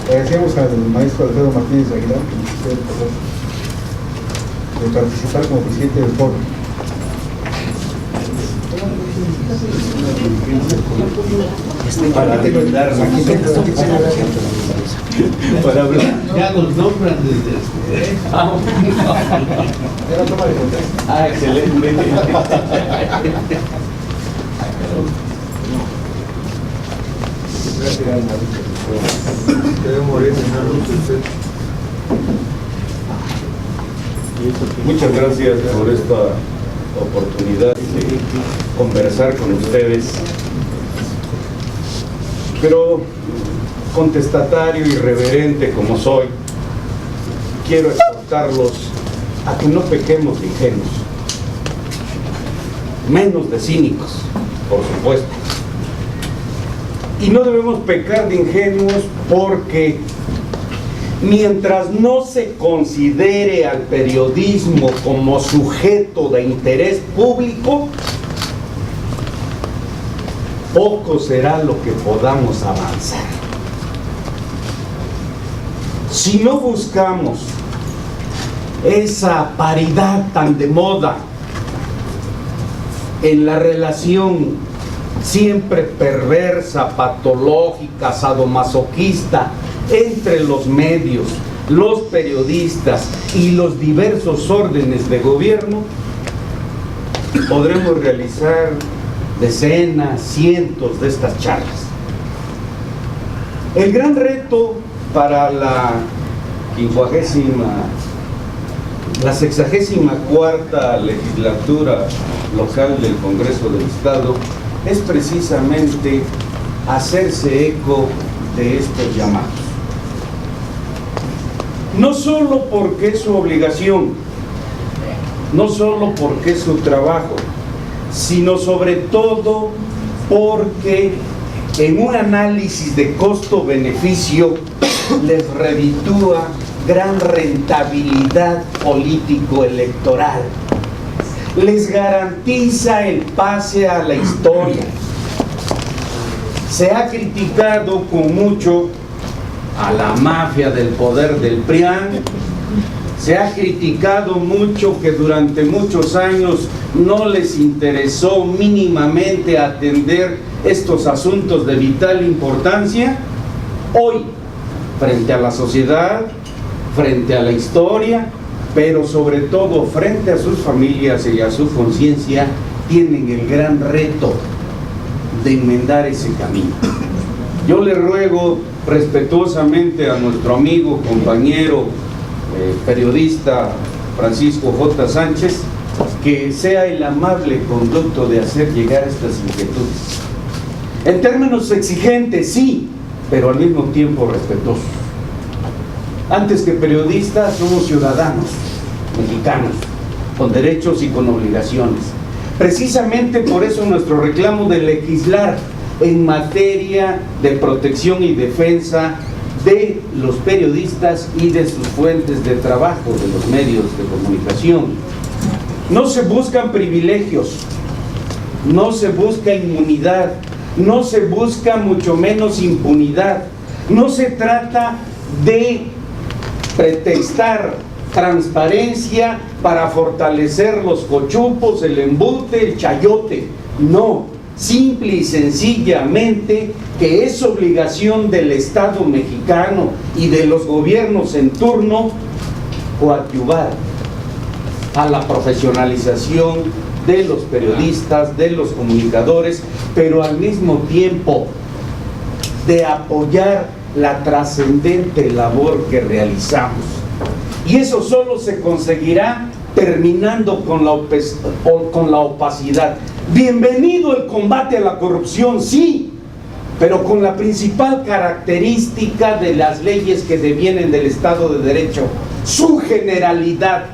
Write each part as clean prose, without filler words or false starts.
Agradecemos al maestro Alfredo Martínez Aguilar que nos hizo el favor de participar como presidente del foro. Para brindar para hablar. Ya nos nombran desde Excelente. Muchas gracias por esta oportunidad de conversar con ustedes, pero contestatario y reverente como soy, quiero exhortarlos a que no pequemos de ingenuos, menos de cínicos, por supuesto. Y no debemos pecar de ingenuos porque mientras no se considere al periodismo como sujeto de interés público, poco será lo que podamos avanzar. Si no buscamos esa paridad tan de moda en la relación siempre perversa, patológica, sadomasoquista entre los medios, los periodistas y los diversos órdenes de gobierno, podremos realizar decenas, cientos de estas charlas. El gran reto para la 64ª legislatura local del Congreso del Estado es precisamente hacerse eco de estos llamados. No solo porque es su obligación, no solo porque es su trabajo, sino sobre todo porque en un análisis de costo-beneficio les reditúa gran rentabilidad político-electoral. Les garantiza el pase a la historia. Se ha criticado con mucho a la mafia del poder del PRIAN, se ha criticado mucho que durante muchos años no les interesó mínimamente atender estos asuntos de vital importancia. Hoy, frente a la sociedad, frente a la historia, pero sobre todo frente a sus familias y a su conciencia, tienen el gran reto de enmendar ese camino. Yo le ruego respetuosamente a nuestro amigo, compañero, periodista Francisco J. Sánchez, que sea el amable conducto de hacer llegar estas inquietudes. En términos exigentes, sí, pero al mismo tiempo respetuosos. Antes que periodistas, somos ciudadanos mexicanos, con derechos y con obligaciones. Precisamente por eso nuestro reclamo de legislar en materia de protección y defensa de los periodistas y de sus fuentes de trabajo, de los medios de comunicación. No se buscan privilegios, no se busca inmunidad, no se busca mucho menos impunidad. No se trata de pretextar transparencia para fortalecer los cochupos, el embute, el chayote. No, simple y sencillamente que es obligación del Estado mexicano y de los gobiernos en turno coadyuvar a la profesionalización de los periodistas, de los comunicadores, pero al mismo tiempo de apoyar la trascendente labor que realizamos. Y eso solo se conseguirá terminando con la opacidad. Bienvenido el combate a la corrupción, sí, pero con la principal característica de las leyes que devienen del Estado de Derecho, su generalidad,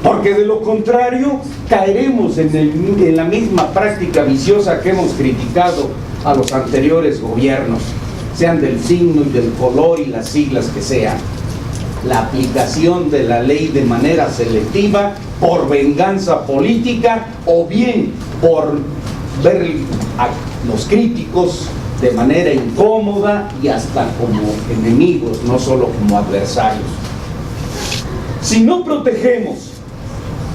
porque de lo contrario caeremos en la misma práctica viciosa que hemos criticado a los anteriores gobiernos, sean del signo y del color y las siglas que sean. La aplicación de la ley de manera selectiva por venganza política o bien por ver a los críticos de manera incómoda y hasta como enemigos, no solo como adversarios. Si no protegemos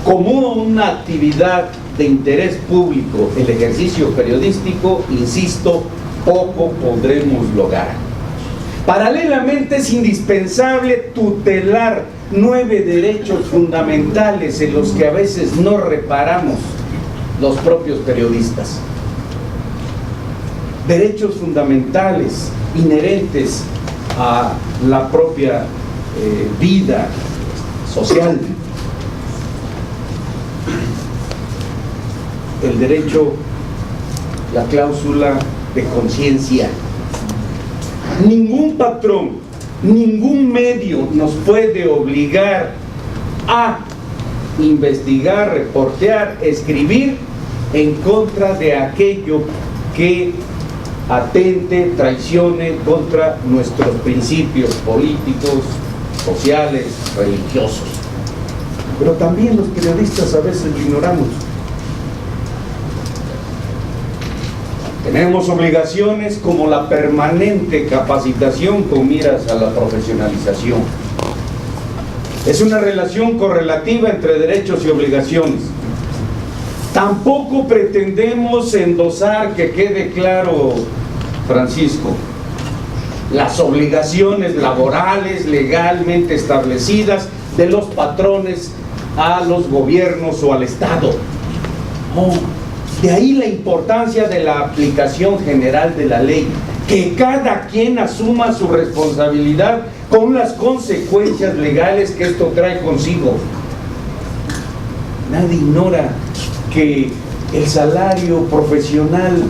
como una actividad de interés público el ejercicio periodístico, insisto, poco podremos lograr. Paralelamente es indispensable tutelar 9 derechos fundamentales en los que a veces no reparamos los propios periodistas. Derechos fundamentales inherentes a la propia vida social. El derecho, la cláusula de conciencia. Ningún patrón, ningún medio nos puede obligar a investigar, reportear, escribir en contra de aquello que atente, traicione contra nuestros principios políticos, sociales, religiosos. Pero también los periodistas a veces lo ignoramos. Tenemos obligaciones como la permanente capacitación con miras a la profesionalización. Es una relación correlativa entre derechos y obligaciones. Tampoco pretendemos endosar, que quede claro, Francisco, las obligaciones laborales legalmente establecidas de los patrones a los gobiernos o al Estado. No. De ahí la importancia de la aplicación general de la ley, que cada quien asuma su responsabilidad con las consecuencias legales que esto trae consigo. Nadie ignora que el salario profesional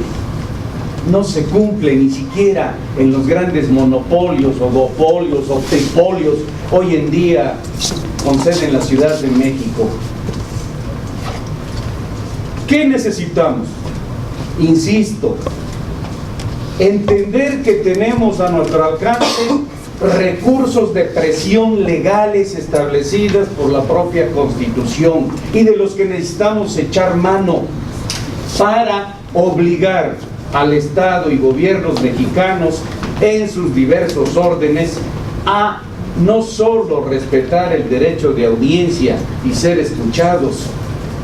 no se cumple ni siquiera en los grandes monopolios, oligopolios o tripolios hoy en día con sede en la Ciudad de México. ¿Qué necesitamos? Insisto, entender que tenemos a nuestro alcance recursos de presión legales establecidas por la propia Constitución y de los que necesitamos echar mano para obligar al Estado y gobiernos mexicanos en sus diversos órdenes a no solo respetar el derecho de audiencia y ser escuchados,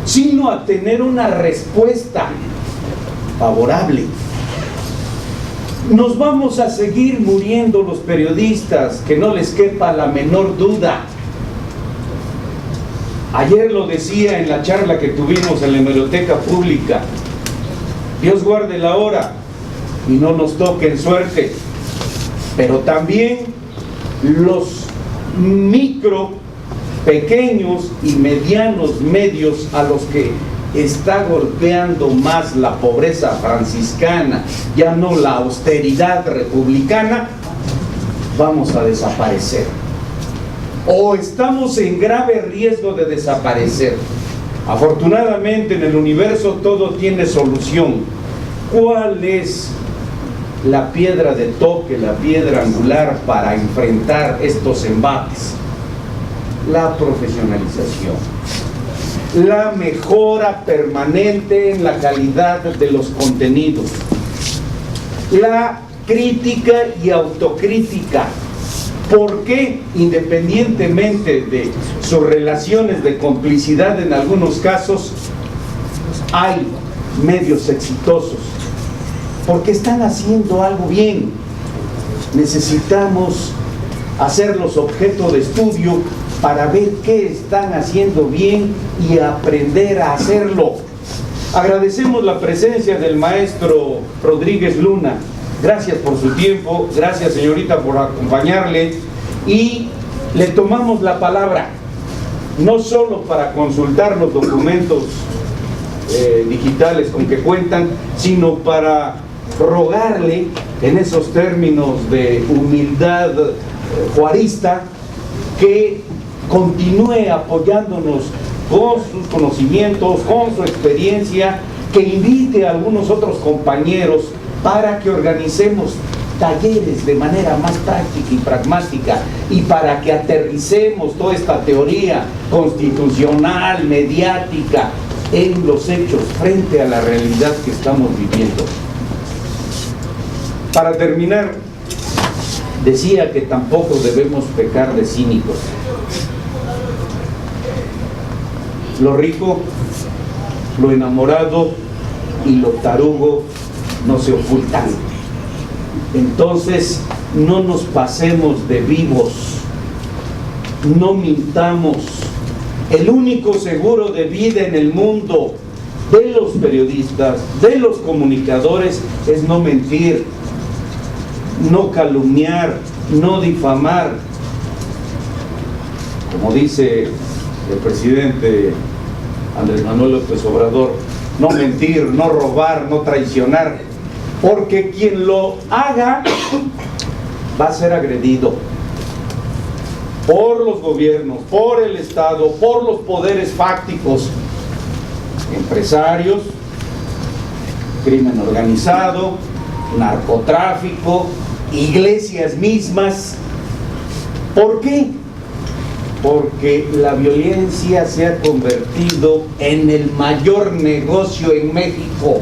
sino a tener una respuesta favorable. Nos vamos a seguir muriendo los periodistas, que no les quepa la menor duda. Ayer lo decía en la charla que tuvimos en la Hemeroteca Pública: Dios guarde la hora y no nos toque en suerte, pero también los pequeños y medianos medios a los que está golpeando más la pobreza franciscana, ya no la austeridad republicana, vamos a desaparecer. O estamos en grave riesgo de desaparecer. Afortunadamente en el universo todo tiene solución. ¿Cuál es la piedra de toque, la piedra angular para enfrentar estos embates? La profesionalización, la mejora permanente en la calidad de los contenidos, la crítica y autocrítica. Porque independientemente de sus relaciones de complicidad en algunos casos, hay medios exitosos, porque están haciendo algo bien. Necesitamos hacerlos objeto de estudio para ver qué están haciendo bien y aprender a hacerlo. Agradecemos la presencia del maestro Rodríguez Luna. Gracias por su tiempo, gracias señorita por acompañarle, y le tomamos la palabra, no solo para consultar los documentos digitales con que cuentan, sino para rogarle en esos términos de humildad juarista que continúe apoyándonos con sus conocimientos, con su experiencia, que invite a algunos otros compañeros para que organicemos talleres de manera más práctica y pragmática, y para que aterricemos toda esta teoría constitucional, mediática, en los hechos frente a la realidad que estamos viviendo. Para terminar, decía que tampoco debemos pecar de cínicos. Lo rico, lo enamorado y lo tarugo no se ocultan. Entonces, no nos pasemos de vivos, no mintamos. El único seguro de vida en el mundo de los periodistas, de los comunicadores, es no mentir, no calumniar, no difamar. Como dice el presidente Andrés Manuel López Obrador, no mentir, no robar, no traicionar, porque quien lo haga va a ser agredido por los gobiernos, por el Estado, por los poderes fácticos, empresarios, crimen organizado, narcotráfico, iglesias mismas. ¿Por qué? Porque la violencia se ha convertido en el mayor negocio en México,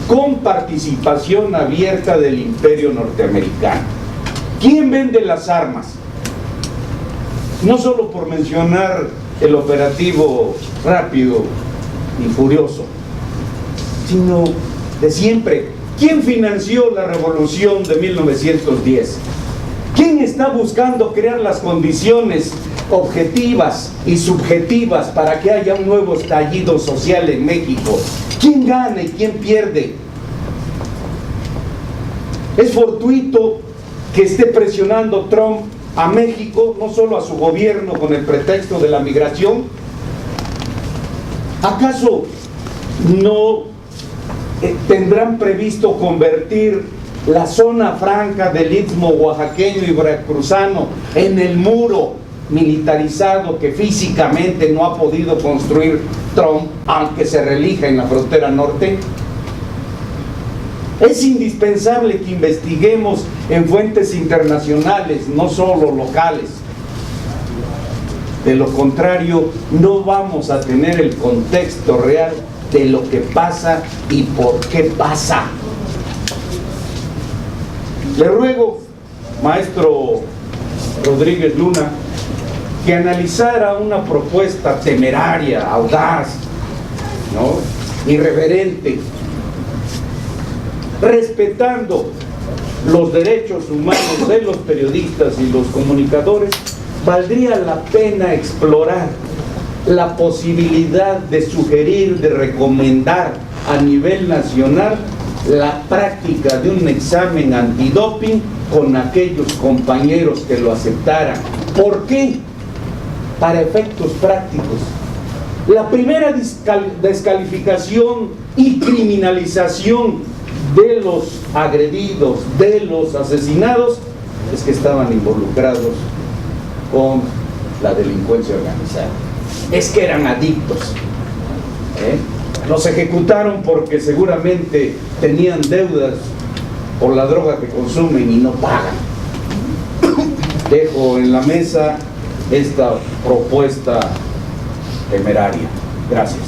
con participación abierta del imperio norteamericano. ¿Quién vende las armas? No solo por mencionar el operativo Rápido y Furioso, sino de siempre. ¿Quién financió la revolución de 1910? ¿Quién está buscando crear las condiciones objetivas y subjetivas para que haya un nuevo estallido social en México? ¿Quién gana y quién pierde? Es fortuito que esté presionando Trump a México, no solo a su gobierno con el pretexto de la migración. ¿Acaso no tendrán previsto convertir la zona franca del istmo oaxaqueño y veracruzano en el muro militarizado que físicamente no ha podido construir Trump, aunque se reelija en la frontera norte? Es indispensable que investiguemos en fuentes internacionales, no solo locales. De lo contrario, no vamos a tener el contexto real de lo que pasa y por qué pasa. Le ruego, maestro Rodríguez Luna, que analizara una propuesta temeraria, audaz, ¿no?, irreverente, respetando los derechos humanos de los periodistas y los comunicadores. Valdría la pena explorar la posibilidad de sugerir, de recomendar a nivel nacional la práctica de un examen antidoping con aquellos compañeros que lo aceptaran. ¿Por qué? Para efectos prácticos. La primera descalificación y criminalización de los agredidos, de los asesinados, es que estaban involucrados con la delincuencia organizada, es que eran adictos, los ejecutaron porque seguramente tenían deudas por la droga que consumen y no pagan. Dejo en la mesa esta propuesta temeraria. Gracias.